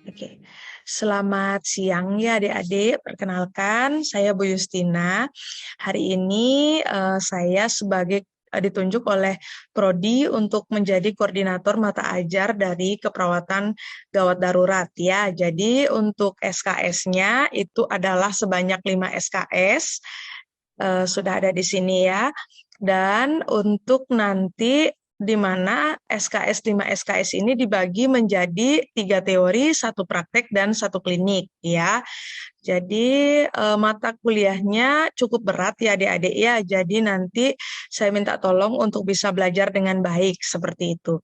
Oke, selamat siang ya adik-adik. Perkenalkan, saya Bu Justina. Hari ini saya sebagai ditunjuk oleh Prodi untuk menjadi koordinator mata ajar dari keperawatan gawat darurat ya. Jadi untuk SKS-nya itu adalah sebanyak 5 SKS. Sudah ada di sini ya. Dan untuk nanti di mana SKS 5 SKS ini dibagi menjadi 3 teori, 1 praktek, dan 1 klinik ya. Jadi mata kuliahnya cukup berat ya adik-adik ya. Jadi nanti saya minta tolong untuk bisa belajar dengan baik seperti itu.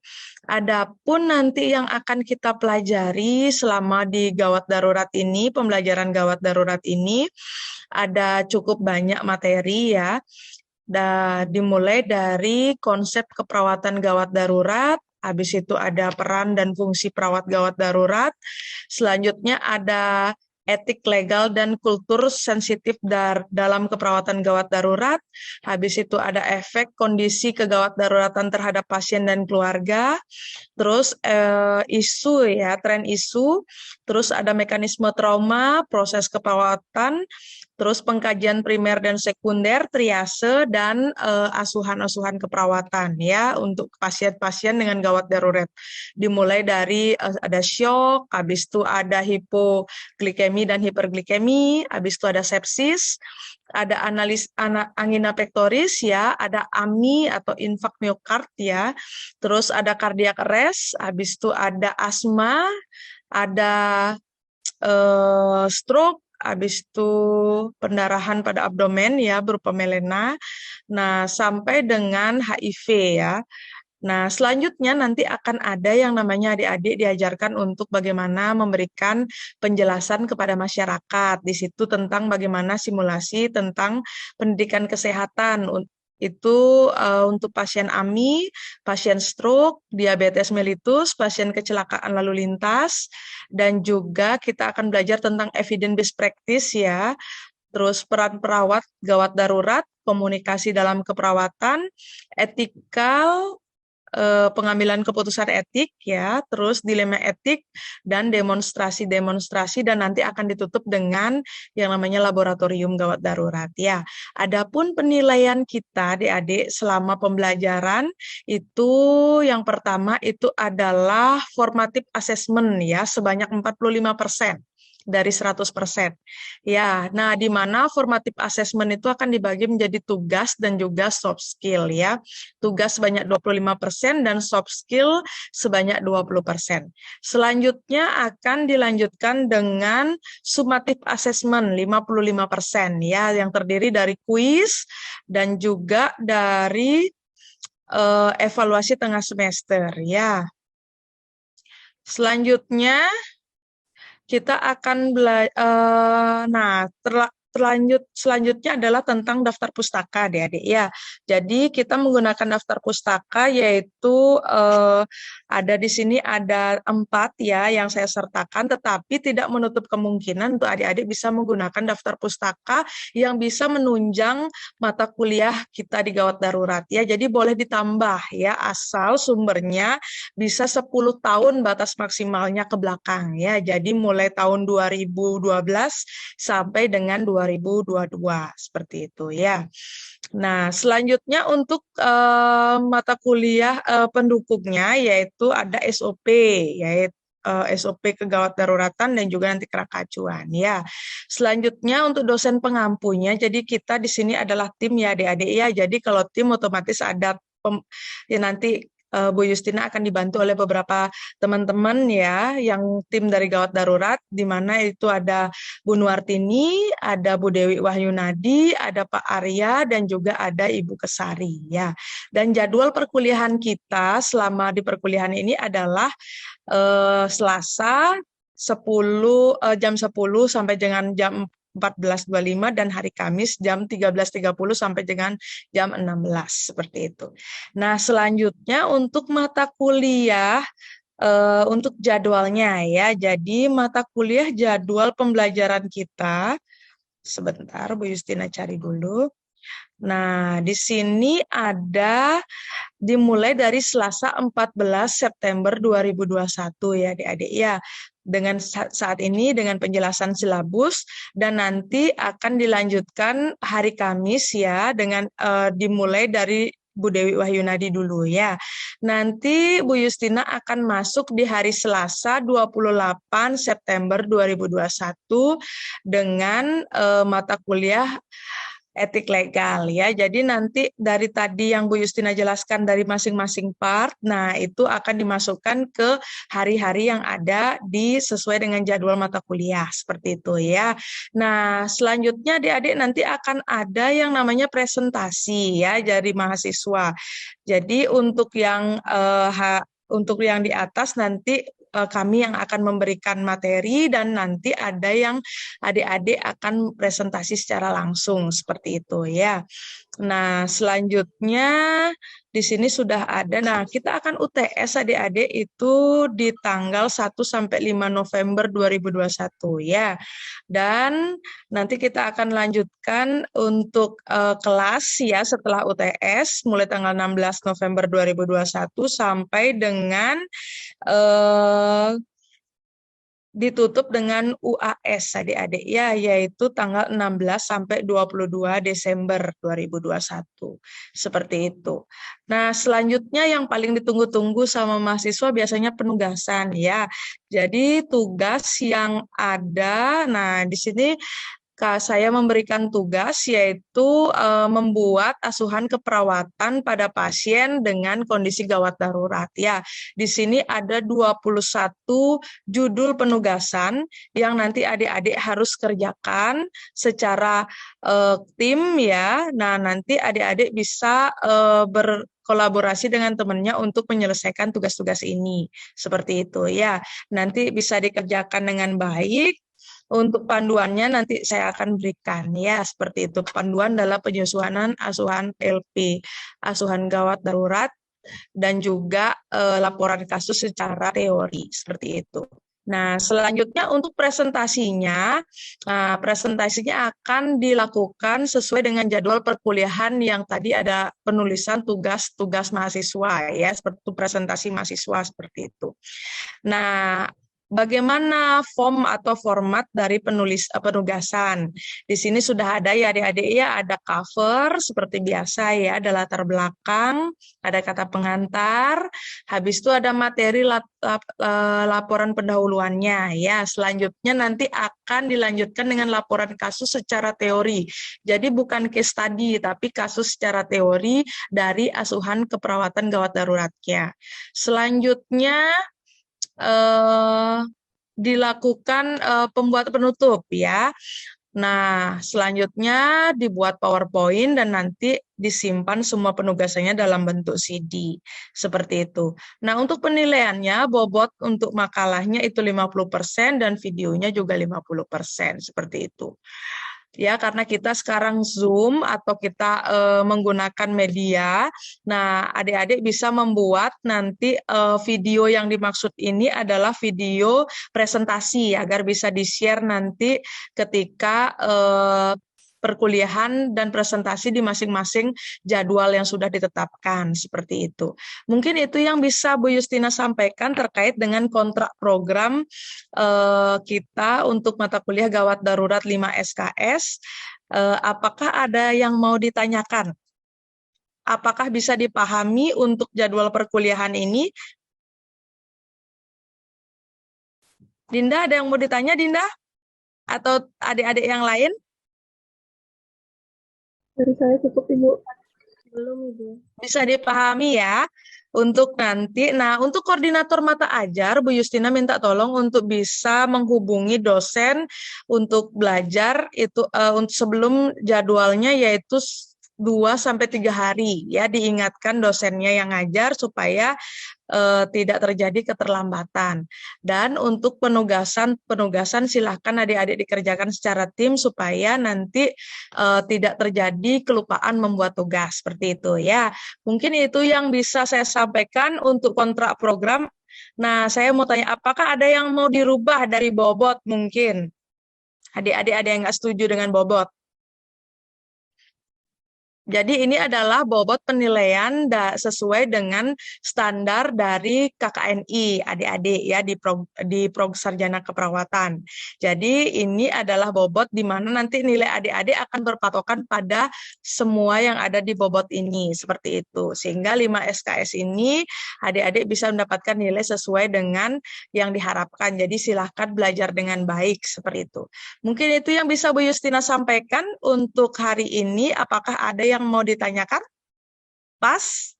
Adapun nanti yang akan kita pelajari selama di gawat darurat ini, pembelajaran gawat darurat ini ada cukup banyak materi ya. Dimulai dari konsep keperawatan gawat darurat, habis itu ada peran dan fungsi perawat gawat darurat, selanjutnya ada etik legal dan kultur sensitif dalam keperawatan gawat darurat, habis itu ada efek kondisi kegawat daruratan terhadap pasien dan keluarga, terus isu ya, tren isu, terus ada mekanisme trauma, proses keperawatan, terus pengkajian primer dan sekunder, triase, dan asuhan-asuhan keperawatan ya untuk pasien-pasien dengan gawat darurat. Dimulai dari ada shock, habis itu ada hipoglikemi dan hiperglikemi, habis itu ada sepsis, ada angina pectoris ya, ada AMI atau infak miokard ya, terus ada cardiac arrest, habis itu ada asma, ada stroke, habis itu pendarahan pada abdomen ya berupa melena. Nah, sampai dengan HIV ya. Nah, selanjutnya nanti akan ada yang namanya adik-adik diajarkan untuk bagaimana memberikan penjelasan kepada masyarakat. Di situ tentang bagaimana simulasi tentang pendidikan kesehatan itu untuk pasien AMI, pasien stroke, diabetes mellitus, pasien kecelakaan lalu lintas, dan juga kita akan belajar tentang evidence-based practice ya, terus peran perawat gawat darurat, komunikasi dalam keperawatan, etikal, pengambilan keputusan etik ya, terus dilema etik dan demonstrasi-demonstrasi, dan nanti akan ditutup dengan yang namanya laboratorium gawat darurat ya. Adapun penilaian kita adik-adik selama pembelajaran itu yang pertama itu adalah formative assessment ya sebanyak 45% dari 100%. Ya, nah di mana formative assessment itu akan dibagi menjadi tugas dan juga soft skill ya. Tugas sebanyak 25% dan soft skill sebanyak 20%. Selanjutnya akan dilanjutkan dengan summative assessment 55% ya, yang terdiri dari kuis dan juga dari evaluasi tengah semester ya. Selanjutnya kita akan selanjutnya adalah tentang daftar pustaka adik-adik ya. Jadi kita menggunakan daftar pustaka yaitu ada di sini ada 4 ya yang saya sertakan, tetapi tidak menutup kemungkinan untuk adik-adik bisa menggunakan daftar pustaka yang bisa menunjang mata kuliah kita di gawat darurat ya. Jadi boleh ditambah ya asal sumbernya bisa 10 tahun batas maksimalnya ke belakang ya. Jadi mulai tahun 2012 sampai dengan 2022 seperti itu ya. Nah, selanjutnya untuk mata kuliah pendukungnya yaitu ada SOP yaitu SOP kegawat daruratan dan juga nanti kerakacuan ya. Selanjutnya untuk dosen pengampunya, jadi kita di sini adalah tim ya adik-adik ya. Jadi kalau tim otomatis ada ya nanti Bu Justina akan dibantu oleh beberapa teman-teman ya, yang tim dari gawat darurat, di mana itu ada Bu Nuartini, ada Bu Dewi Wahyunadi, ada Pak Arya, dan juga ada Ibu Kesari ya. Dan jadwal perkuliahan kita selama di perkuliahan ini adalah Selasa jam 10 sampai dengan jam 14.25 dan hari Kamis jam 13.30 sampai dengan jam 16 seperti itu. Nah, selanjutnya untuk mata kuliah untuk jadwalnya ya. Jadi mata kuliah jadwal pembelajaran kita sebentar Bu Justina cari dulu. Nah, di sini ada dimulai dari Selasa 14 September 2021 ya adik-adik ya. Dengan saat ini dengan penjelasan silabus dan nanti akan dilanjutkan hari Kamis ya dengan dimulai dari Bu Dewi Wahyunadi dulu ya. Nanti Bu Justina akan masuk di hari Selasa 28 September 2021 dengan mata kuliah etik legal ya. Jadi nanti dari tadi yang Bu Justina jelaskan dari masing-masing part, nah itu akan dimasukkan ke hari-hari yang ada sesuai dengan jadwal mata kuliah seperti itu ya. Nah, selanjutnya adik-adik nanti akan ada yang namanya presentasi ya dari mahasiswa. Jadi untuk yang di atas nanti kami yang akan memberikan materi dan nanti ada yang adik-adik akan presentasi secara langsung seperti itu ya. Nah, selanjutnya di sini sudah ada. Nah, kita akan UTS adik-adik itu di tanggal 1 sampai 5 November 2021 ya. Dan nanti kita akan lanjutkan untuk kelas ya setelah UTS mulai tanggal 16 November 2021 sampai dengan eh, ditutup dengan UAS adik-adik ya, yaitu tanggal 16 sampai 22 Desember 2021. Seperti itu. Nah, selanjutnya yang paling ditunggu-tunggu sama mahasiswa biasanya penugasan ya. Jadi tugas yang ada, nah di sini saya memberikan tugas yaitu membuat asuhan keperawatan pada pasien dengan kondisi gawat darurat. Ya, di sini ada 21 judul penugasan yang nanti adik-adik harus kerjakan secara tim ya. Nah, nanti adik-adik bisa berkolaborasi dengan temannya untuk menyelesaikan tugas-tugas ini. Seperti itu ya. Nanti bisa dikerjakan dengan baik. Untuk panduannya nanti saya akan berikan ya seperti itu. Panduan dalam penyusunan asuhan LP, asuhan gawat darurat dan juga laporan kasus secara teori seperti itu. Nah, selanjutnya untuk presentasinya, presentasinya akan dilakukan sesuai dengan jadwal perkuliahan yang tadi ada penulisan tugas-tugas mahasiswa ya, seperti itu presentasi mahasiswa seperti itu. Nah, bagaimana form atau format dari penugasan? Di sini sudah ada ya adik-adik ya, ada cover seperti biasa ya, ada latar belakang, ada kata pengantar, habis itu ada materi laporan pendahuluannya ya. Selanjutnya nanti akan dilanjutkan dengan laporan kasus secara teori. Jadi bukan case study, tapi kasus secara teori dari asuhan keperawatan gawat daruratnya. Selanjutnya dilakukan pembuat penutup ya. Nah, selanjutnya dibuat PowerPoint dan nanti disimpan semua penugasannya dalam bentuk CD. Seperti itu. Nah, untuk penilaiannya, bobot untuk makalahnya itu 50% dan videonya juga 50%. Seperti itu. Ya, karena kita sekarang Zoom atau kita menggunakan media. Nah, adik-adik bisa membuat nanti video yang dimaksud ini adalah video presentasi agar bisa di-share nanti ketika perkuliahan dan presentasi di masing-masing jadwal yang sudah ditetapkan, seperti itu. Mungkin itu yang bisa Bu Justina sampaikan terkait dengan kontrak program kita untuk mata kuliah gawat darurat 5 SKS. Apakah ada yang mau ditanyakan? Apakah bisa dipahami untuk jadwal perkuliahan ini? Dinda, ada yang mau ditanya, Dinda? Atau adik-adik yang lain? Dari saya cukup, Ibu. Belum, Ibu. Bisa dipahami ya untuk nanti. Nah, untuk koordinator mata ajar, Bu Justina minta tolong untuk bisa menghubungi dosen untuk belajar itu untuk sebelum jadwalnya yaitu 2-3 hari ya, diingatkan dosennya yang ngajar supaya tidak terjadi keterlambatan. Dan untuk penugasan silahkan adik-adik dikerjakan secara tim supaya nanti tidak terjadi kelupaan membuat tugas seperti itu ya. Mungkin itu yang bisa saya sampaikan untuk kontrak program. Nah, saya mau tanya, apakah ada yang mau dirubah dari bobot mungkin? Adik-adik ada yang nggak setuju dengan bobot? Jadi ini adalah bobot penilaian sesuai dengan standar dari KKNI adik-adik ya di Prog Sarjana Keperawatan. Jadi ini adalah bobot di mana nanti nilai adik-adik akan berpatokan pada semua yang ada di bobot ini seperti itu. Sehingga 5 SKS ini adik-adik bisa mendapatkan nilai sesuai dengan yang diharapkan. Jadi silahkan belajar dengan baik seperti itu. Mungkin itu yang bisa Bu Justina sampaikan untuk hari ini. Apakah ada yang mau ditanyakan? Pas?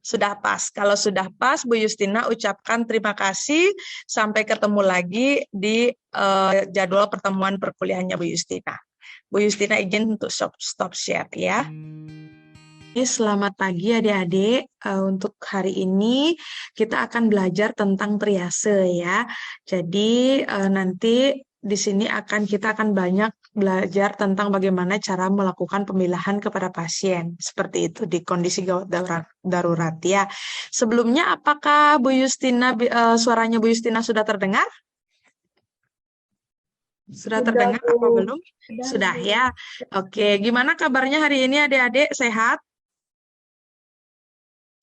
Sudah pas. Kalau sudah pas, Bu Justina ucapkan terima kasih. Sampai ketemu lagi di jadwal pertemuan perkuliahannya Bu Justina. Bu Justina izin untuk stop share ya. Selamat pagi adik-adik. Untuk hari ini kita akan belajar tentang triase ya. Jadi nanti di sini kita akan banyak belajar tentang bagaimana cara melakukan pemilahan kepada pasien. Seperti itu di kondisi gawat darurat ya. Sebelumnya apakah Bu Justina suaranya Bu Justina sudah terdengar? Sudah terdengar apa belum? Sudah ya. Oke, gimana kabarnya hari ini adik-adik? Sehat?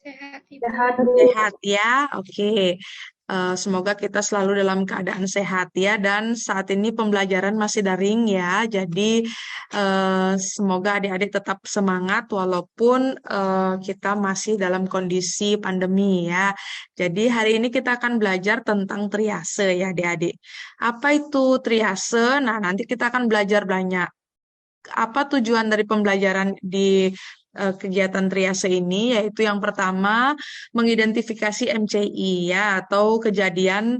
Sehat ya, oke. Semoga kita selalu dalam keadaan sehat ya. Dan saat ini pembelajaran masih daring ya. Jadi semoga adik-adik tetap semangat walaupun kita masih dalam kondisi pandemi ya. Jadi hari ini kita akan belajar tentang triase ya adik-adik. Apa itu triase? Nah, nanti kita akan belajar banyak. Apa tujuan dari pembelajaran di kegiatan triase ini, yaitu yang pertama mengidentifikasi MCI ya atau kejadian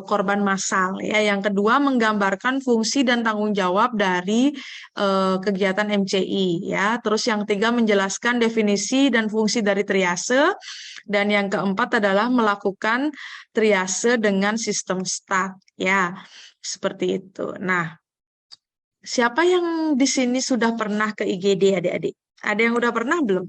korban massal ya. Yang kedua menggambarkan fungsi dan tanggung jawab dari kegiatan MCI ya. Terus yang ketiga menjelaskan definisi dan fungsi dari triase, dan yang keempat adalah melakukan triase dengan sistem STAT ya. Seperti itu. Nah, siapa yang di sini sudah pernah ke IGD adik-adik? Ada yang udah pernah belum?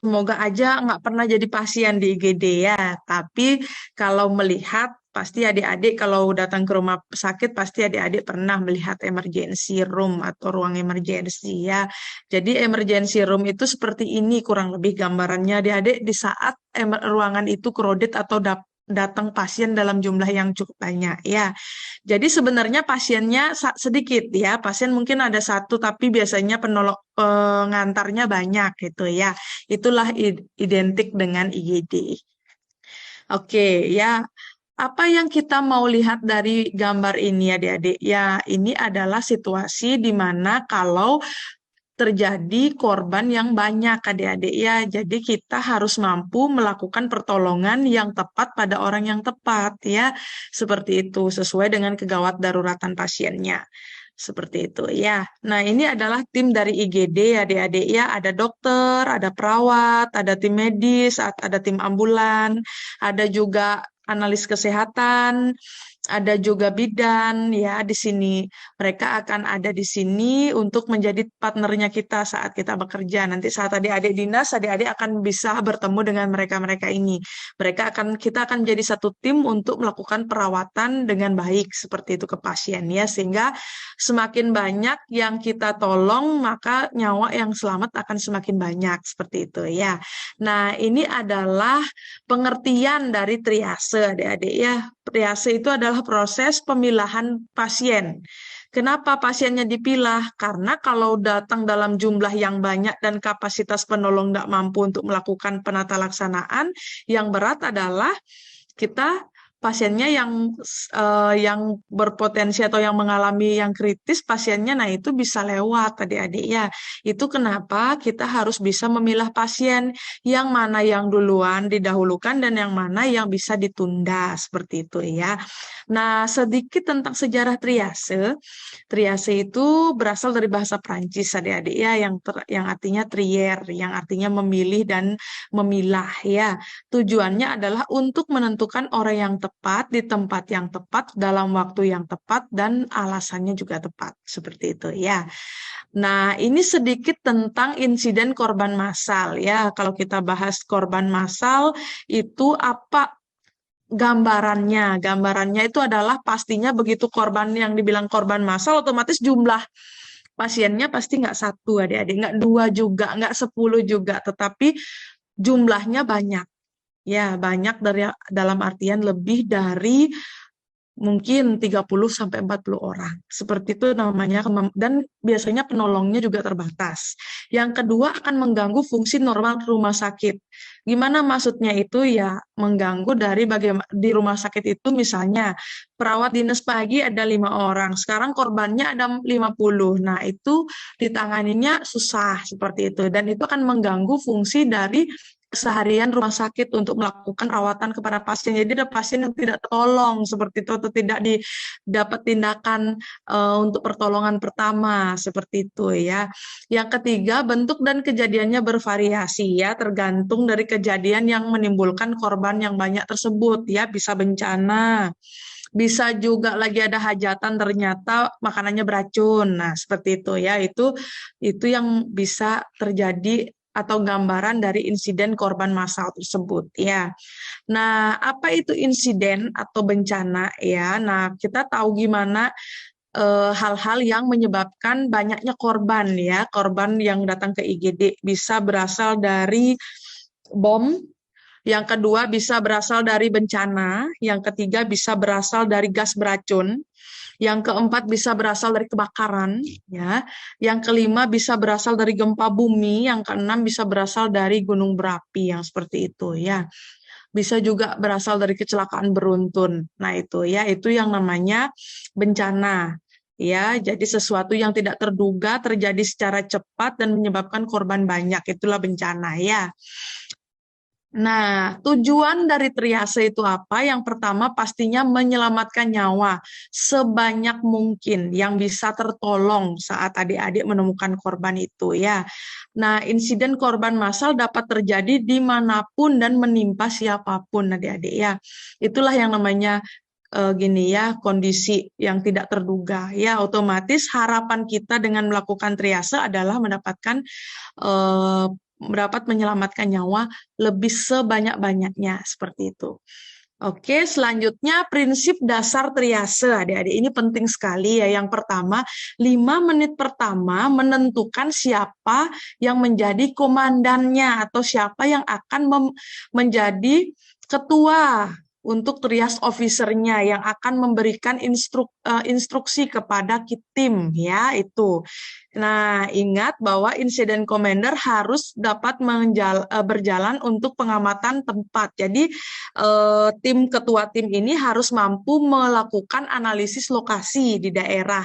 Semoga aja nggak pernah jadi pasien di IGD ya. Tapi kalau melihat, pasti adik-adik kalau datang ke rumah sakit, pasti adik-adik pernah melihat emergency room atau ruang emergency ya. Jadi emergency room itu seperti ini kurang lebih gambarannya adik-adik di saat ruangan itu crowded atau datang pasien dalam jumlah yang cukup banyak ya. Jadi sebenarnya pasiennya sedikit ya, pasien mungkin ada satu tapi biasanya pengantarnya banyak gitu ya. Itulah identik dengan IGD. Oke ya, apa yang kita mau lihat dari gambar ini adik-adik? Ya, ini adalah situasi di mana kalau terjadi korban yang banyak adik-adik ya. Jadi kita harus mampu melakukan pertolongan yang tepat pada orang yang tepat ya. Seperti itu sesuai dengan kegawat daruratan pasiennya. Seperti itu ya. Nah, ini adalah tim dari IGD adik-adik ya. Ada dokter, ada perawat, ada tim medis, ada tim ambulan, ada juga analis kesehatan, ada juga bidan ya di sini. Mereka akan ada di sini untuk menjadi partnernya kita saat kita bekerja. Nanti saat adik-adik dinas, adik-adik akan bisa bertemu dengan mereka-mereka ini. Kita akan jadi satu tim untuk melakukan perawatan dengan baik seperti itu ke pasien ya, sehingga semakin banyak yang kita tolong, maka nyawa yang selamat akan semakin banyak seperti itu ya. Nah, ini adalah pengertian dari triase adik-adik ya. Triase itu adalah proses pemilahan pasien. Kenapa pasiennya dipilah? Karena kalau datang dalam jumlah yang banyak dan kapasitas penolong tidak mampu untuk melakukan penata laksanaan, yang berat adalah pasiennya yang berpotensi atau yang mengalami yang kritis pasiennya, nah itu bisa lewat adik-adik ya. Itu kenapa kita harus bisa memilah pasien yang mana yang duluan didahulukan dan yang mana yang bisa ditunda seperti itu ya. Nah, sedikit tentang sejarah triase. Triase itu berasal dari bahasa Prancis adik-adik ya, yang artinya trier, yang artinya memilih dan memilah ya. Tujuannya adalah untuk menentukan orang yang tepat di tempat yang tepat dalam waktu yang tepat dan alasannya juga tepat seperti itu ya. Nah, ini sedikit tentang insiden korban massal ya. Kalau kita bahas korban massal itu apa gambarannya? Gambarannya itu adalah pastinya begitu korban yang dibilang korban massal otomatis jumlah pasiennya pasti nggak satu adik-adik, nggak dua juga, nggak 10 juga, tetapi jumlahnya banyak. Ya, banyak dari dalam artian lebih dari mungkin 30 sampai 40 orang. Seperti itu namanya dan biasanya penolongnya juga terbatas. Yang kedua akan mengganggu fungsi normal rumah sakit. Gimana maksudnya itu ya mengganggu dari bagaimana di rumah sakit itu misalnya perawat dinas pagi ada 5 orang, sekarang korbannya ada 50. Nah, itu ditanganinya susah seperti itu dan itu akan mengganggu fungsi dari keseharian rumah sakit untuk melakukan rawatan kepada pasien. Jadi ada pasien yang tidak tertolong seperti itu atau tidak dapat tindakan untuk pertolongan pertama seperti itu ya. Yang ketiga, bentuk dan kejadiannya bervariasi ya, tergantung dari kejadian yang menimbulkan korban yang banyak tersebut ya, bisa bencana. Bisa juga lagi ada hajatan ternyata makanannya beracun. Nah, seperti itu ya. Itu yang bisa terjadi atau gambaran dari insiden korban massal tersebut ya. Nah, apa itu insiden atau bencana ya? Nah, kita tahu gimana hal-hal yang menyebabkan banyaknya korban ya. Korban yang datang ke IGD bisa berasal dari bom, yang kedua bisa berasal dari bencana, yang ketiga bisa berasal dari gas beracun, yang keempat bisa berasal dari kebakaran, ya. Yang kelima bisa berasal dari gempa bumi, yang keenam bisa berasal dari gunung berapi yang seperti itu, ya. Bisa juga berasal dari kecelakaan beruntun. Nah, itu ya, itu yang namanya bencana. Ya, jadi sesuatu yang tidak terduga terjadi secara cepat dan menyebabkan korban banyak, itulah bencana ya. Nah, tujuan dari triase itu apa? Yang pertama pastinya menyelamatkan nyawa sebanyak mungkin yang bisa tertolong saat adik-adik menemukan korban itu ya. Nah, insiden korban massal dapat terjadi dimanapun dan menimpa siapapun adik-adik ya. Itulah yang namanya gini ya, kondisi yang tidak terduga ya. Otomatis harapan kita dengan melakukan triase adalah mendapatkan dapat menyelamatkan nyawa lebih sebanyak-banyaknya seperti itu. Oke, selanjutnya prinsip dasar triase adik-adik ini penting sekali ya. Yang pertama, 5 menit pertama menentukan siapa yang menjadi komandannya atau siapa yang akan menjadi ketua untuk trias officer-nya yang akan memberikan instruksi kepada tim ya itu. Nah, ingat bahwa insiden commander harus dapat berjalan untuk pengamatan tempat. Jadi, ketua tim ini harus mampu melakukan analisis lokasi di daerah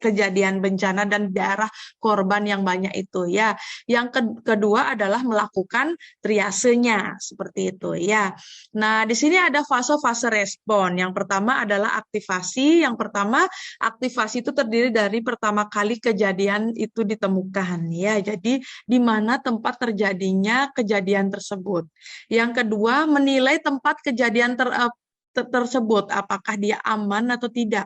kejadian bencana dan daerah korban yang banyak itu ya. Yang kedua adalah melakukan triasenya seperti itu ya. Nah, di sini ada fase-fase respon. Yang pertama adalah aktivasi. Yang pertama, aktivasi itu terdiri dari pertama kali kejadian itu ditemukan ya. Jadi di mana tempat terjadinya kejadian tersebut. Yang kedua, menilai tempat kejadian tersebut apakah dia aman atau tidak.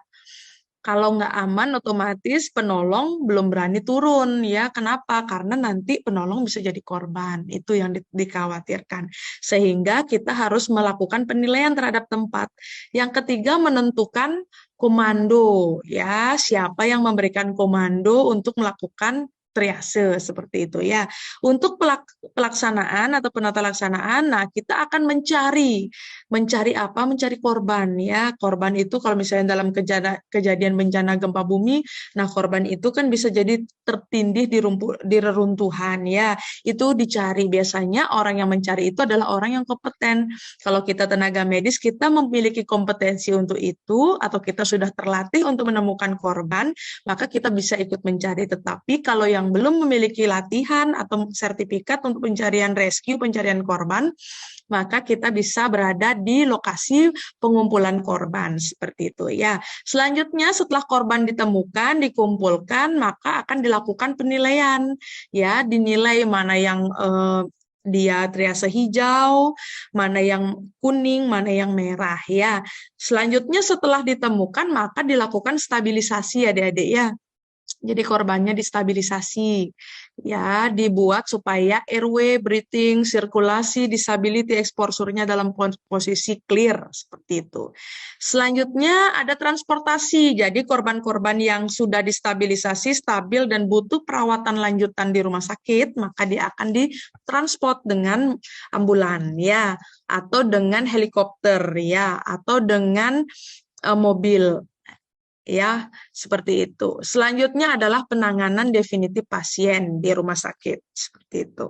Kalau nggak aman, otomatis penolong belum berani turun, ya. Kenapa? Karena nanti penolong bisa jadi korban. Itu yang dikhawatirkan. Sehingga kita harus melakukan penilaian terhadap tempat. Yang ketiga, menentukan komando, ya. Siapa yang memberikan komando untuk melakukan triase seperti itu ya. Untuk pelaksanaan atau penata laksanaan, nah kita akan mencari apa? Mencari korban ya. Korban itu kalau misalnya dalam kejadian bencana gempa bumi, nah korban itu kan bisa jadi tertindih di reruntuhan ya. Itu dicari, biasanya orang yang mencari itu adalah orang yang kompeten. Kalau kita tenaga medis, kita memiliki kompetensi untuk itu atau kita sudah terlatih untuk menemukan korban, maka kita bisa ikut mencari. Tetapi kalau yang belum memiliki latihan atau sertifikat untuk pencarian rescue, pencarian korban, maka kita bisa berada di lokasi pengumpulan korban seperti itu ya. Selanjutnya setelah korban ditemukan, dikumpulkan, maka akan dilakukan penilaian ya, dinilai mana yang dia triase hijau, mana yang kuning, mana yang merah ya. Selanjutnya setelah ditemukan maka dilakukan stabilisasi ya adik-adik ya. Jadi korbannya distabilisasi, ya, dibuat supaya airway, breathing, sirkulasi, disability, eksposurnya dalam posisi clear, seperti itu. Selanjutnya ada transportasi, jadi korban-korban yang sudah distabilisasi, stabil, dan butuh perawatan lanjutan di rumah sakit, maka dia akan ditransport dengan ambulan, ya, atau dengan helikopter, ya, atau dengan mobil. Ya, seperti itu. Selanjutnya adalah penanganan definitif pasien di rumah sakit, seperti itu.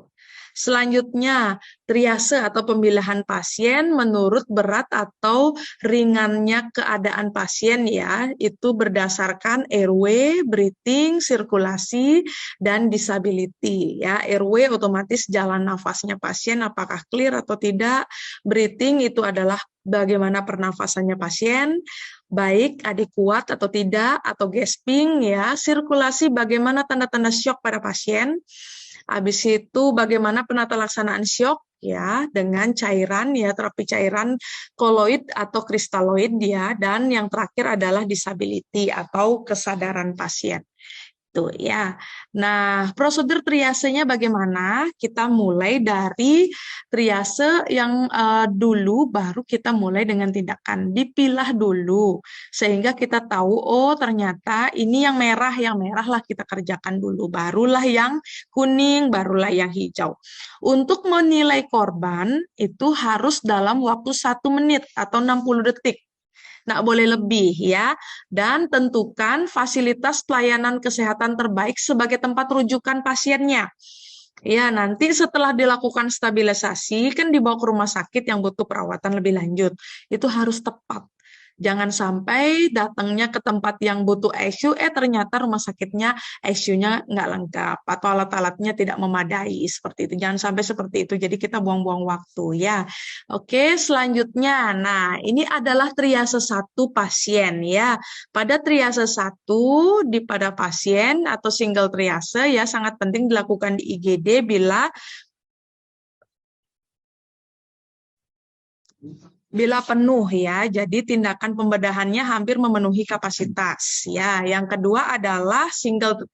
Selanjutnya, triase atau pemilihan pasien menurut berat atau ringannya keadaan pasien, ya, itu berdasarkan airway, breathing, sirkulasi, dan disability, ya. Airway otomatis jalan nafasnya pasien apakah clear atau tidak. Breathing itu adalah bagaimana pernafasannya pasien, baik adik kuat atau tidak, atau gasping, ya. Sirkulasi bagaimana tanda-tanda syok pada pasien. Habis itu bagaimana penata laksanaan syok, ya, dengan cairan, ya, terapi cairan koloid atau kristaloid, ya, dan yang terakhir adalah disability atau kesadaran pasien. Tuh, ya. Nah, prosedur triasenya bagaimana? Kita mulai dari triase yang dulu, baru kita mulai dengan tindakan. Dipilah dulu, sehingga kita tahu, oh ternyata ini yang merah lah kita kerjakan dulu. Barulah yang kuning, barulah yang hijau. Untuk menilai korban, itu harus dalam waktu 1 menit atau 60 detik. Nggak boleh lebih, ya. Dan tentukan fasilitas pelayanan kesehatan terbaik sebagai tempat rujukan pasiennya. Ya, nanti setelah dilakukan stabilisasi, kan dibawa ke rumah sakit yang butuh perawatan lebih lanjut. Itu harus tepat. Jangan sampai datangnya ke tempat yang butuh ICU, ternyata rumah sakitnya ICU-nya nggak lengkap, atau alat-alatnya tidak memadai, seperti itu. Jangan sampai seperti itu, jadi kita buang-buang waktu, ya. Oke, selanjutnya, nah ini adalah triase 1 pasien, ya. Pada triase 1, pada pasien atau single triase, ya, sangat penting dilakukan di IGD bila penuh, ya. Jadi tindakan pembedahannya hampir memenuhi kapasitas, ya. Yang kedua adalah single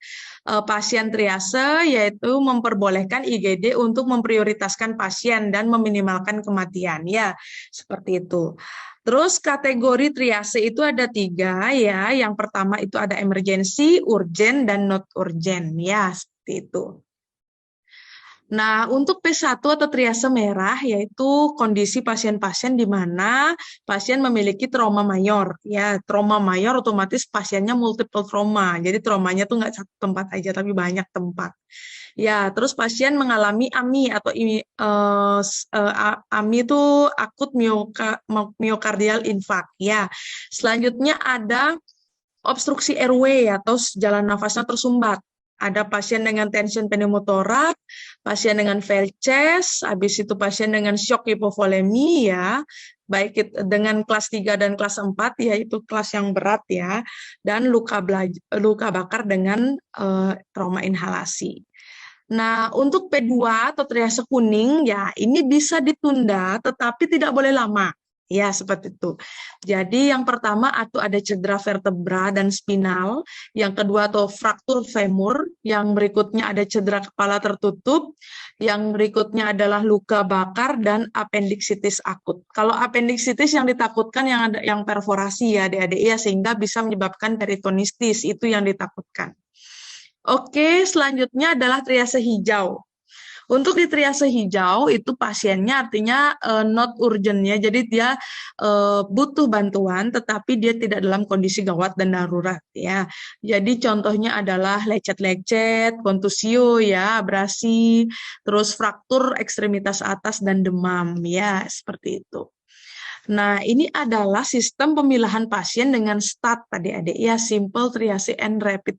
pasien triase, yaitu memperbolehkan IGD untuk memprioritaskan pasien dan meminimalkan kematian, ya. Seperti itu. Terus kategori triase itu ada 3, ya. Yang pertama itu ada emergency, urgent, dan not urgent, ya. Seperti itu. Nah, untuk P1 atau triase merah, yaitu kondisi pasien-pasien di mana pasien memiliki trauma mayor. Ya, trauma mayor otomatis pasiennya multiple trauma. Jadi traumanya tuh nggak satu tempat aja, tapi banyak tempat. Ya, terus pasien mengalami AMI atau AMI itu akut myocardial infarct. Ya, selanjutnya ada obstruksi airway atau jalan nafasnya tersumbat. Ada pasien dengan tension pneumotoraks, pasien dengan failed chest, habis itu pasien dengan shock hipovolemi, ya, baik dengan kelas 3 dan kelas 4, yaitu kelas yang berat, ya, dan luka bakar dengan trauma inhalasi. Nah, untuk P2 atau triase kuning, ya, ini bisa ditunda, tetapi tidak boleh lama. Ya, seperti itu. Jadi yang pertama atau ada cedera vertebra dan spinal, yang kedua atau fraktur femur, yang berikutnya ada cedera kepala tertutup, yang berikutnya adalah luka bakar dan apendiksitis akut. Kalau apendiksitis yang ditakutkan yang perforasi, ya adik-adik, ya, sehingga bisa menyebabkan peritonitis, itu yang ditakutkan. Oke, selanjutnya adalah triase hijau. Untuk di triase hijau itu pasiennya artinya not urgent, ya, jadi dia butuh bantuan tetapi dia tidak dalam kondisi gawat dan darurat, ya. Jadi contohnya adalah lecet-lecet, kontusio, ya, abrasi, terus fraktur ekstremitas atas dan demam, ya, seperti itu. Nah, ini adalah sistem pemilahan pasien dengan STAT adik-adik, ya, simple triage and rapid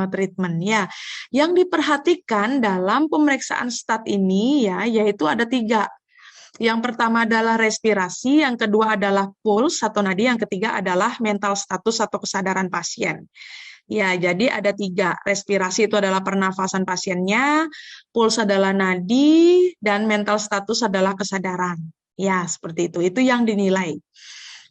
treatment, ya. Yang diperhatikan dalam pemeriksaan STAT ini, ya, yaitu ada 3. Yang pertama adalah respirasi, yang kedua adalah pulse atau nadi, yang ketiga adalah mental status atau kesadaran pasien. Ya, jadi ada 3. Respirasi itu adalah pernafasan pasiennya, pulse adalah nadi, dan mental status adalah kesadaran. Ya, seperti itu. Itu yang dinilai.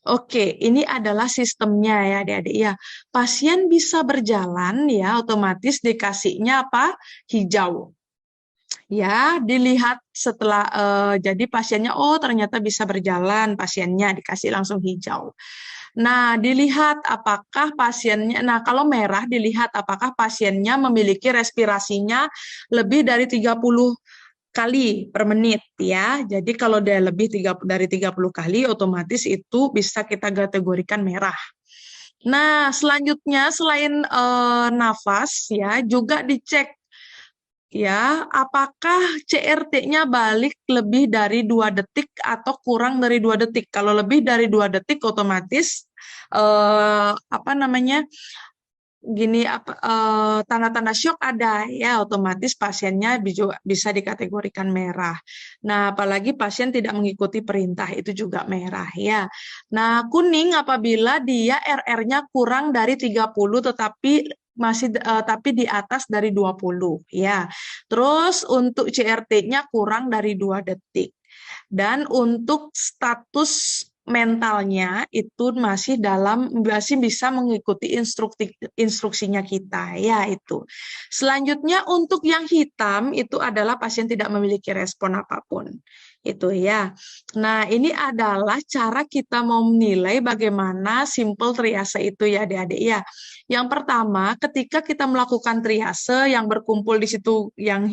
Oke, ini adalah sistemnya ya adik-adik ya. Pasien bisa berjalan ya, otomatis dikasihnya apa? Hijau. Ya, dilihat setelah jadi pasiennya oh ternyata bisa berjalan, pasiennya dikasih langsung hijau. Nah, dilihat apakah pasiennya, nah kalau merah dilihat apakah pasiennya memiliki respirasinya lebih dari 30 kali per menit ya. Jadi kalau dia lebih dari 30 kali otomatis itu bisa kita kategorikan merah. Nah, selanjutnya selain nafas ya juga dicek ya, apakah CRT-nya balik lebih dari 2 detik atau kurang dari 2 detik? Kalau lebih dari 2 detik otomatis apa namanya? Gini tanda-tanda syok ada ya, otomatis pasiennya bisa dikategorikan merah. Nah, apalagi pasien tidak mengikuti perintah itu juga merah ya. Nah, kuning apabila dia RR-nya kurang dari 30 tetapi tapi di atas dari 20 ya. Terus untuk CRT-nya kurang dari 2 detik. Dan untuk status mentalnya itu masih bisa mengikuti instruksinya kita ya itu. Selanjutnya untuk yang hitam itu adalah pasien tidak memiliki respon apapun. Itu ya. Nah, ini adalah cara kita mau menilai bagaimana simple triase itu ya adik-adik ya. Yang pertama, ketika kita melakukan triase yang berkumpul di situ yang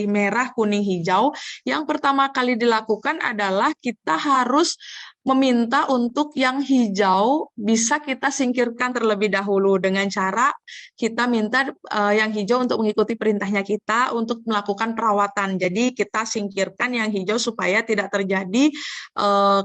merah, kuning, hijau, yang pertama kali dilakukan adalah kita harus meminta untuk yang hijau bisa kita singkirkan terlebih dahulu dengan cara kita minta yang hijau untuk mengikuti perintahnya kita untuk melakukan perawatan. Jadi kita singkirkan yang hijau supaya tidak terjadi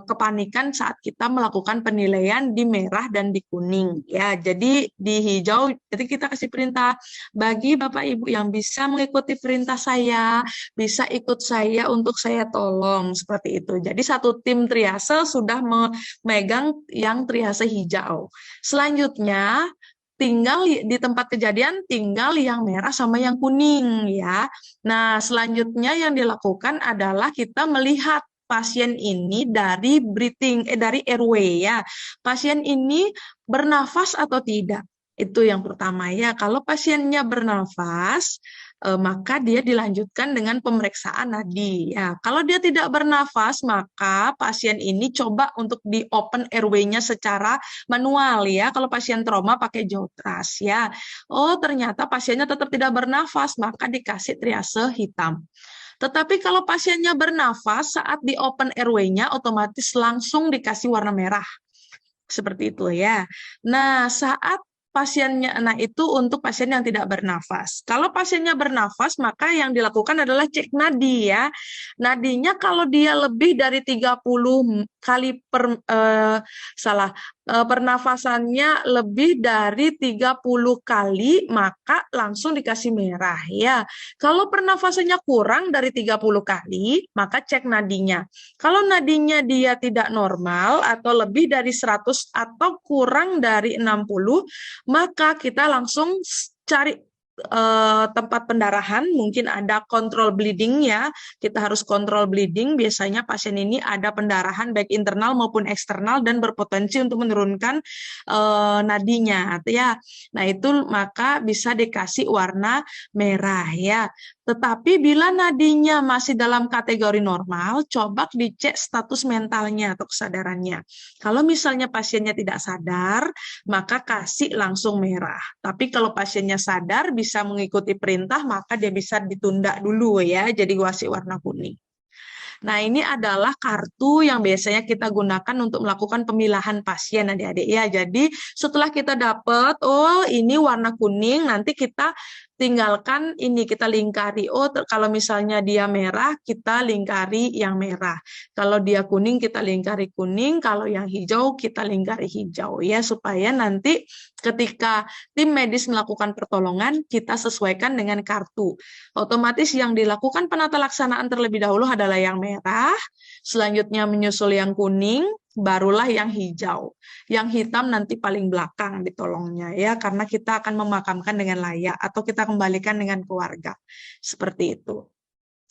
kepanikan saat kita melakukan penilaian di merah dan di kuning. Ya, jadi di hijau jadi kita kasih perintah bagi Bapak Ibu yang bisa mengikuti perintah saya, bisa ikut saya untuk saya tolong seperti itu. Jadi satu tim triase sudah memegang yang triase hijau. Selanjutnya tinggal di tempat kejadian tinggal yang merah sama yang kuning ya. Nah, selanjutnya yang dilakukan adalah kita melihat pasien ini dari dari airway ya. Pasien ini bernafas atau tidak? Itu yang pertama ya. Kalau pasiennya bernafas, maka dia dilanjutkan dengan pemeriksaan nadi. Ya, kalau dia tidak bernafas, maka pasien ini coba untuk di open airway-nya secara manual ya. Kalau pasien trauma pakai jotras ya. Oh, ternyata pasiennya tetap tidak bernafas, maka dikasih triase hitam. Tetapi kalau pasiennya bernafas saat di open airway-nya otomatis langsung dikasih warna merah. Seperti itu ya. Nah, saat pasiennya, nah itu untuk pasien yang tidak bernafas. Kalau pasiennya bernafas, maka yang dilakukan adalah cek nadi ya. Nadinya kalau dia lebih dari 30 kali pernafasannya lebih dari 30 kali, maka langsung dikasih merah ya. Kalau pernafasannya kurang dari 30 kali, maka cek nadinya. Kalau nadinya dia tidak normal atau lebih dari 100 atau kurang dari 60, maka kita langsung cari tempat pendarahan, mungkin ada kontrol bleeding ya, kita harus kontrol bleeding, biasanya pasien ini ada pendarahan baik internal maupun eksternal dan berpotensi untuk menurunkan nadinya ya. Nah itu maka bisa dikasih warna merah ya. Tetapi bila nadinya masih dalam kategori normal, coba dicek status mentalnya atau kesadarannya. Kalau misalnya pasiennya tidak sadar, maka kasih langsung merah. Tapi kalau pasiennya sadar, bisa mengikuti perintah, maka dia bisa ditunda dulu ya, jadi kasih warna kuning. Nah, ini adalah kartu yang biasanya kita gunakan untuk melakukan pemilahan pasien adik-adik ya. Jadi setelah kita dapat, oh ini warna kuning, nanti kita tinggalkan ini, kita lingkari. Oh, kalau misalnya dia merah, kita lingkari yang merah. Kalau dia kuning, kita lingkari kuning. Kalau yang hijau, kita lingkari hijau ya, supaya nanti ketika tim medis melakukan pertolongan, kita sesuaikan dengan kartu. Otomatis yang dilakukan penata laksanaan terlebih dahulu adalah yang merah, selanjutnya menyusul yang kuning, barulah yang hijau. Yang hitam nanti paling belakang ditolongnya ya, karena kita akan memakamkan dengan layak atau kita kembalikan dengan keluarga. Seperti itu.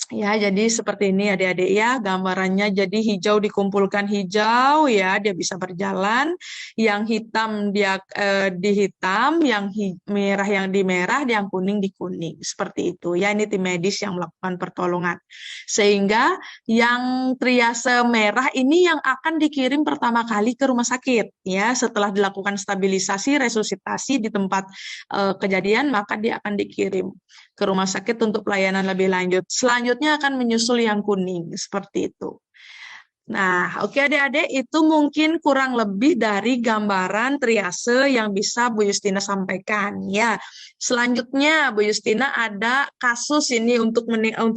Ya, jadi seperti ini adik-adik ya, gambarannya jadi hijau dikumpulkan hijau ya, dia bisa berjalan. Yang hitam dia di hitam, yang merah yang di merah, yang kuning di kuning. Seperti itu ya, ini tim medis yang melakukan pertolongan. Sehingga yang triase merah ini yang akan dikirim pertama kali ke rumah sakit ya, setelah dilakukan stabilisasi, resusitasi di tempat kejadian, maka dia akan dikirim ke rumah sakit untuk pelayanan lebih lanjut. Selanjutnya akan menyusul yang kuning, seperti itu. Nah, oke adik-adik, itu mungkin kurang lebih dari gambaran triase yang bisa Bu Justina sampaikan. Ya, selanjutnya Bu Justina ada kasus ini untuk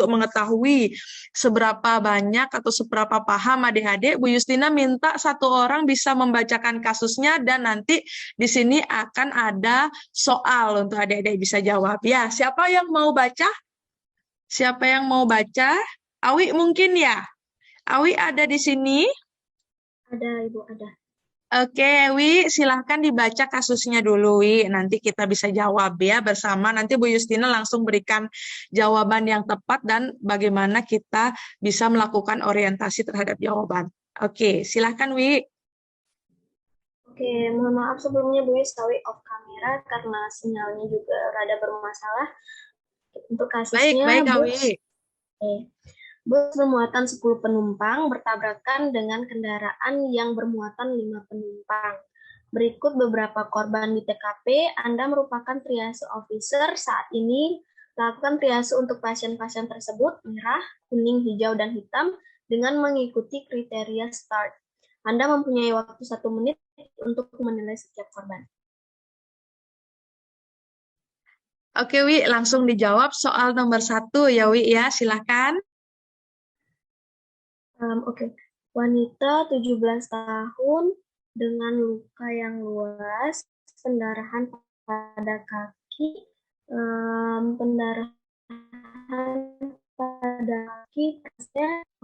mengetahui seberapa banyak atau seberapa paham adik-adik. Bu Justina minta satu orang bisa membacakan kasusnya dan nanti di sini akan ada soal untuk adik-adik bisa jawab. Ya, siapa yang mau baca? Siapa yang mau baca? Awi mungkin ya? Awi ada di sini. Ada, Ibu, ada. Oke, Wi, silahkan dibaca kasusnya dulu, Wi. Nanti kita bisa jawab ya bersama. Nanti Bu Justina langsung berikan jawaban yang tepat dan bagaimana kita bisa melakukan orientasi terhadap jawaban. Oke, silahkan, Wi. Oke, mohon maaf sebelumnya Bu Yus tahu off kamera karena sinyalnya juga rada bermasalah. Untuk Baik, kasusnya, baik, bus, Awi. bus bermuatan 10 penumpang bertabrakan dengan kendaraan yang bermuatan 5 penumpang. Berikut beberapa korban di TKP. Anda merupakan triase officer saat ini. Lakukan triase untuk pasien-pasien tersebut, merah, kuning, hijau, dan hitam, dengan mengikuti kriteria START. Anda mempunyai waktu 1 menit untuk menilai setiap korban. Oke, Wi, langsung dijawab soal nomor 1 ya, Wi, ya. Silahkan. Oke. Wanita 17 tahun dengan luka yang luas, pendarahan pada kaki, pendarahan pada kaki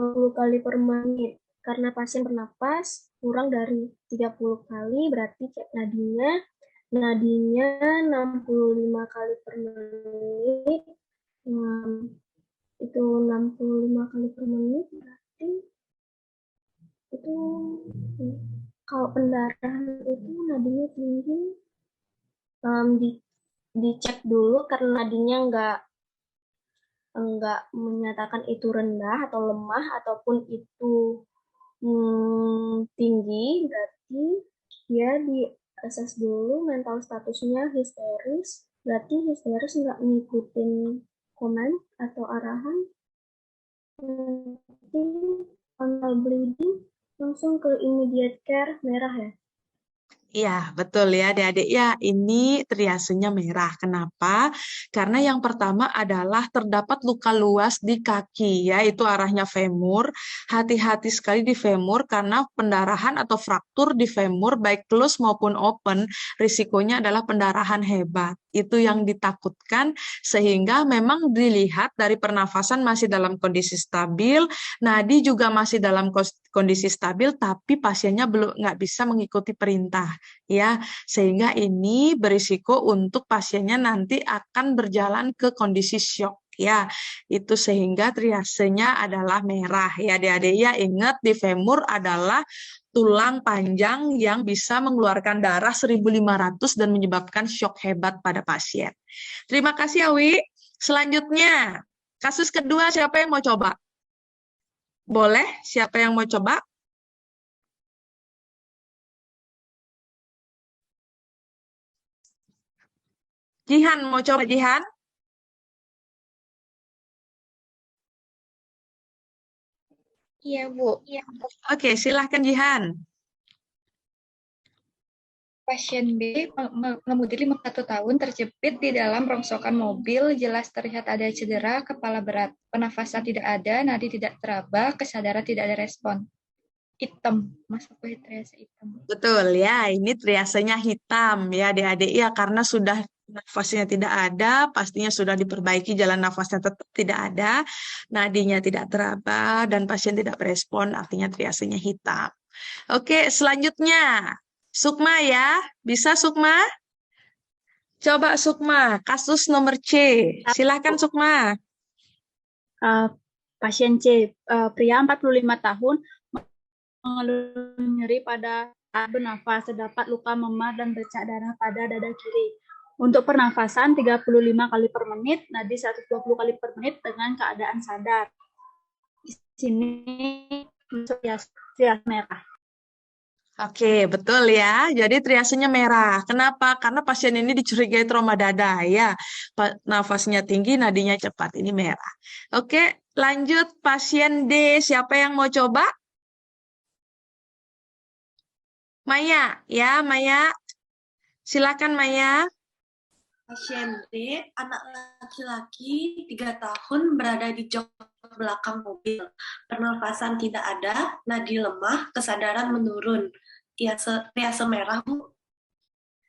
20 kali per menit. Karena pasien bernapas kurang dari 30 kali, berarti cek nadinya 65 kali per menit. Itu 65 kali per menit, berarti itu kalau pendarahan itu nadinya tinggi, dicek dulu karena nadinya enggak menyatakan itu rendah atau lemah ataupun itu tinggi, berarti dia di assess dulu mental statusnya histeris, berarti histeris nggak ngikutin komen atau arahan, nanti frontal bleeding langsung ke immediate care merah ya. Iya, betul ya adik-adik ya, ini triasenya merah. Kenapa? Karena yang pertama adalah terdapat luka luas di kaki ya, itu arahnya femur. Hati-hati sekali di femur karena pendarahan atau fraktur di femur baik close maupun open, risikonya adalah pendarahan hebat. Itu yang ditakutkan sehingga memang dilihat dari pernafasan masih dalam kondisi stabil, nadi juga masih dalam kondisi stabil, tapi pasiennya belum nggak bisa mengikuti perintah ya, sehingga ini berisiko untuk pasiennya nanti akan berjalan ke kondisi shock ya, itu sehingga triasenya adalah merah ya adik-adik ya. Ingat di femur adalah tulang panjang yang bisa mengeluarkan darah 1.500 dan menyebabkan shock hebat pada pasien. Terima kasih Awi. Selanjutnya, kasus kedua siapa yang mau coba? Boleh, siapa yang mau coba? Jihan, mau coba Jihan? Iya, Bu. Oke, silahkan Jihan. Pasien B, pengemudi 51 tahun, terjepit di dalam rongsokan mobil, jelas terlihat ada cedera, kepala berat, penafasan tidak ada, nadi tidak teraba, kesadaran tidak ada respon. Hitam, masuk ke triase hitam. Betul ya, ini triasenya hitam ya adik-adik ya, karena sudah nafasnya tidak ada, pastinya sudah diperbaiki, jalan nafasnya tetap tidak ada, nadinya tidak teraba, dan pasien tidak berespon, artinya triasenya hitam. Oke, selanjutnya, Sukma ya, bisa Sukma? Coba Sukma, kasus nomor C, silakan Sukma. Pasien C, pria 45 tahun, mengeluh nyeri pada saat bernafas, terdapat luka memar dan bercak darah pada dada kiri. Untuk pernafasan 35 kali per menit, nadi 120 kali per menit dengan keadaan sadar. Di sini triase merah. Oke, betul ya. Jadi triasenya merah. Kenapa? Karena pasien ini dicurigai trauma dada ya. Nafasnya tinggi, nadinya cepat. Ini merah. Oke, lanjut pasien D. Siapa yang mau coba? Maya, ya Maya. Silakan Maya. Pasien D, anak laki-laki 3 tahun berada di jok belakang mobil. Pernafasan tidak ada, nadi lemah, kesadaran menurun. Triase merah, Bu.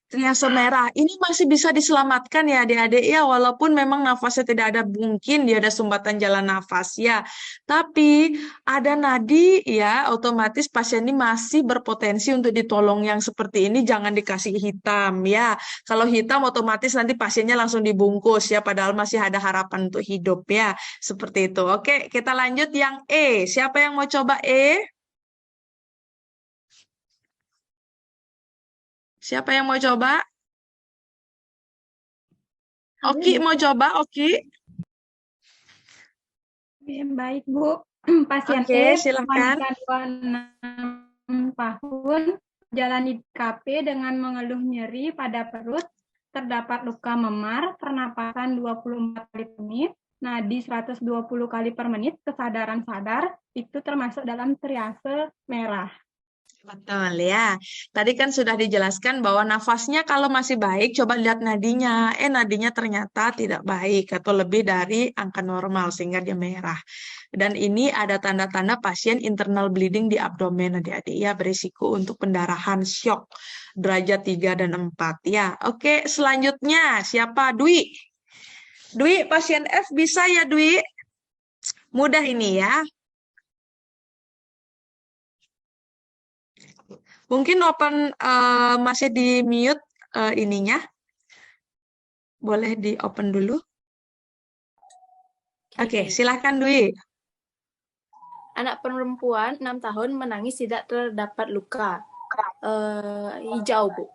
Triase merah. Ini masih bisa diselamatkan ya adik-adik ya, walaupun memang nafasnya tidak ada, mungkin dia ada sumbatan jalan nafas ya. Tapi ada nadi ya, otomatis pasien ini masih berpotensi untuk ditolong. Yang seperti ini jangan dikasih hitam ya. Kalau hitam otomatis nanti pasiennya langsung dibungkus ya, padahal masih ada harapan untuk hidup ya. Seperti itu. Oke, kita lanjut yang E. Siapa yang mau coba E? Siapa yang mau coba? Oki mau coba, Oki? Baik, Bu. Pasien Oke, E, silakan. wanita 26 tahun, jalani KP dengan mengeluh nyeri pada perut, terdapat luka memar, pernapasan 24 kali per menit, nadi 120 kali per menit, kesadaran sadar, itu termasuk dalam triase merah. Betul ya. Tadi kan sudah dijelaskan bahwa nafasnya kalau masih baik, coba lihat nadinya. Nadinya ternyata tidak baik atau lebih dari angka normal sehingga dia merah. Dan ini ada tanda-tanda pasien internal bleeding di abdomen adik-adik ya, berisiko untuk pendarahan syok derajat 3 dan 4 ya. Oke, selanjutnya siapa? Dwi. Dwi, pasien F bisa ya Dwi? Mudah ini ya. Mungkin open masih di mute ininya. Boleh di open dulu. Oke, silahkan Dwi. Anak perempuan 6 tahun menangis tidak terdapat luka. Hijau, Bu.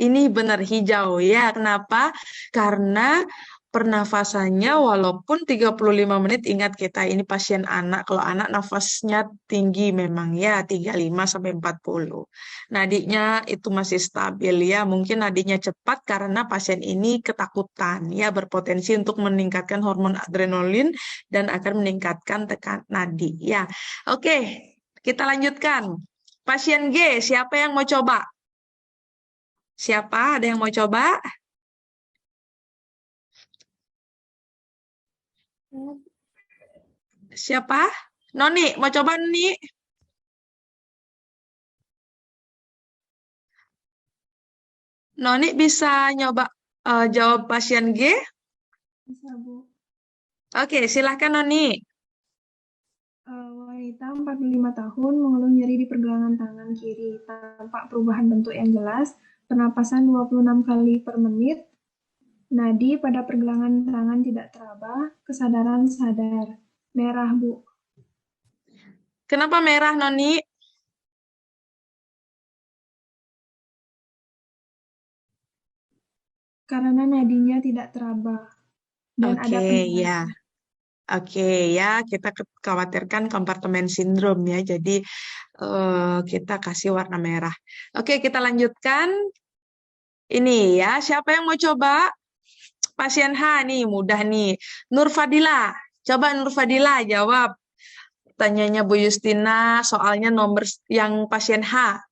Ini benar hijau ya. Kenapa? Karena pernafasannya walaupun 35 menit, ingat kita ini pasien anak. Kalau anak nafasnya tinggi memang ya 35 sampai 40. Nadinya itu masih stabil ya. Mungkin nadinya cepat karena pasien ini ketakutan ya, berpotensi untuk meningkatkan hormon adrenalin dan akan meningkatkan tekan nadi ya. Oke, kita lanjutkan. Pasien G, siapa yang mau coba? Siapa? Ada yang mau coba? Siapa? Noni, mau coba Noni? Noni bisa nyoba jawab pasien G? Bisa, Bu. Oke, silahkan Noni. Wanita 45 tahun mengeluh nyeri di pergelangan tangan kiri, tampak perubahan bentuk yang jelas, pernapasan 26 kali per menit, nadi pada pergelangan tangan tidak teraba, kesadaran sadar. Merah, Bu. Kenapa merah Noni? Karena nadinya tidak teraba dan ada Oke, penurunan. ya. Oke, ya, kita khawatirkan kompartemen sindrom ya. Jadi kita kasih warna merah. Oke, kita lanjutkan. Ini ya, siapa yang mau coba? Pasien H nih, mudah nih. Nur Fadila. Coba Nur Fadila jawab. Tanyanya Bu Justina, soalnya nomor yang pasien H.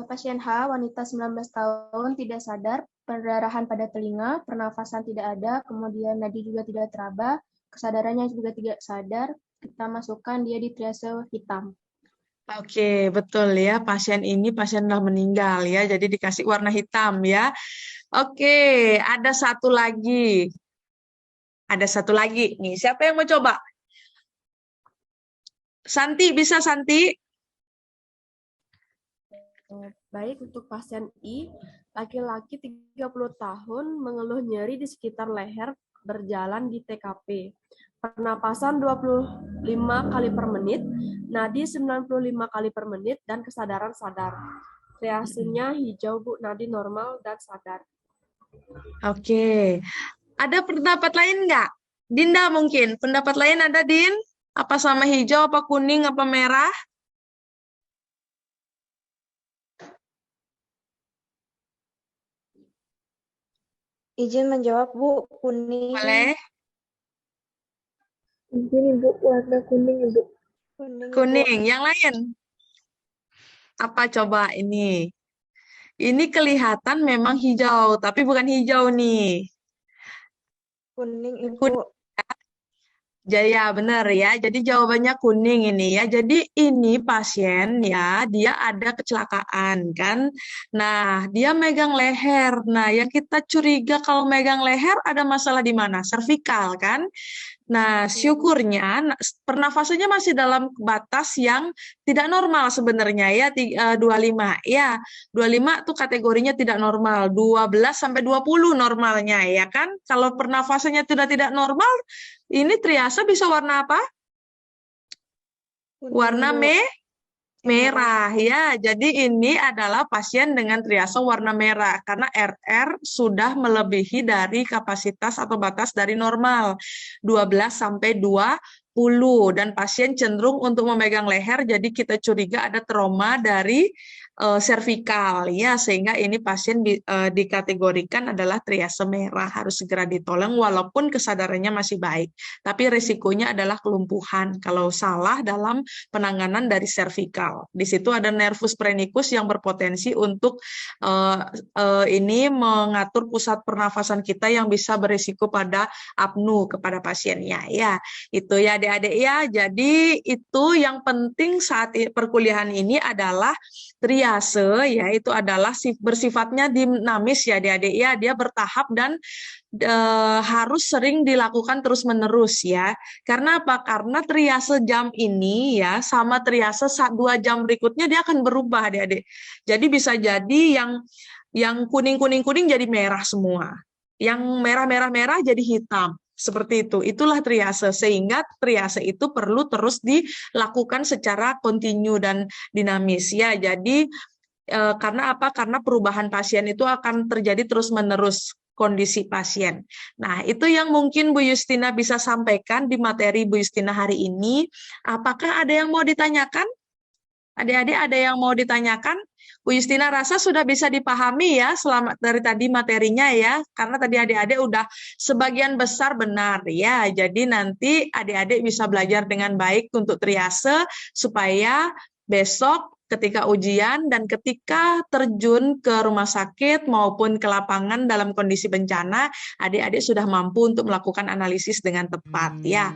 Pasien H, wanita 19 tahun, tidak sadar, perdarahan pada telinga, pernafasan tidak ada, kemudian nadi juga tidak teraba, kesadarannya juga tidak sadar, kita masukkan dia di triase hitam. Oke, betul ya. Pasien ini pasien sudah meninggal ya, jadi dikasih warna hitam ya. Oke, ada satu lagi. Ada satu lagi nih. Siapa yang mau coba? Santi, bisa Santi? Baik, untuk pasien I, laki-laki 30 tahun mengeluh nyeri di sekitar leher, berjalan di TKP. Pernapasan 25 kali per menit, nadi 95 kali per menit, dan kesadaran sadar. Reaksinya hijau, Bu, nadi normal dan sadar. Oke. Ada pendapat lain nggak? Dinda mungkin. Pendapat lain ada, Din? Apa sama hijau, apa kuning, apa merah? Izin menjawab, Bu. Kuning. Boleh? Izin Ibu, warna kuning Ibu. Kuning. Yang lain? Apa coba ini? Ini kelihatan memang hijau, tapi bukan hijau nih. Kuning Ibu. Jaya, benar ya. Jadi jawabannya kuning ini ya. Jadi ini pasien ya, dia ada kecelakaan kan. Nah, dia megang leher. Nah, yang kita curiga kalau megang leher ada masalah di mana? Servikal kan. Nah, syukurnya pernafasannya masih dalam batas yang tidak normal sebenarnya ya, 25. Ya, 25 tuh kategorinya tidak normal, 12 sampai 20 normalnya ya kan. Kalau pernafasannya tidak normal, ini triase bisa warna apa? Warna merah ya. Jadi ini adalah pasien dengan triase warna merah karena RR sudah melebihi dari kapasitas atau batas dari normal 12 sampai 20 dan pasien cenderung untuk memegang leher, jadi kita curiga ada trauma dari servikal ya, sehingga ini pasien dikategorikan adalah triase merah, harus segera ditolong walaupun kesadarannya masih baik, tapi risikonya adalah kelumpuhan kalau salah dalam penanganan dari servikal. Di situ ada nervus phrenicus yang berpotensi untuk ini mengatur pusat pernafasan kita yang bisa berisiko pada apnu kepada pasiennya ya. Itu ya adik-adik ya. Jadi itu yang penting saat perkuliahan ini adalah triase ya, itu adalah bersifatnya dinamis ya adik-adik ya. Dia bertahap dan harus sering dilakukan terus-menerus ya. Karena apa? Karena triase jam ini ya sama triase 2 jam berikutnya dia akan berubah adik-adik. Jadi bisa jadi yang kuning-kuning-kuning jadi merah semua. Yang merah-merah-merah jadi hitam. Seperti itu. Itulah triase. Sehingga triase itu perlu terus dilakukan secara kontinu dan dinamis ya. Jadi karena apa? Karena perubahan pasien itu akan terjadi terus-menerus kondisi pasien. Nah, itu yang mungkin Bu Justina bisa sampaikan di materi Bu Justina hari ini. Apakah ada yang mau ditanyakan? Adik-adik ada yang mau ditanyakan? Bu Justina rasa sudah bisa dipahami ya selama dari tadi materinya ya, karena tadi adik-adik udah sebagian besar benar ya. Jadi nanti adik-adik bisa belajar dengan baik untuk triase supaya besok ketika ujian dan ketika terjun ke rumah sakit maupun ke lapangan dalam kondisi bencana, adik-adik sudah mampu untuk melakukan analisis dengan tepat ya.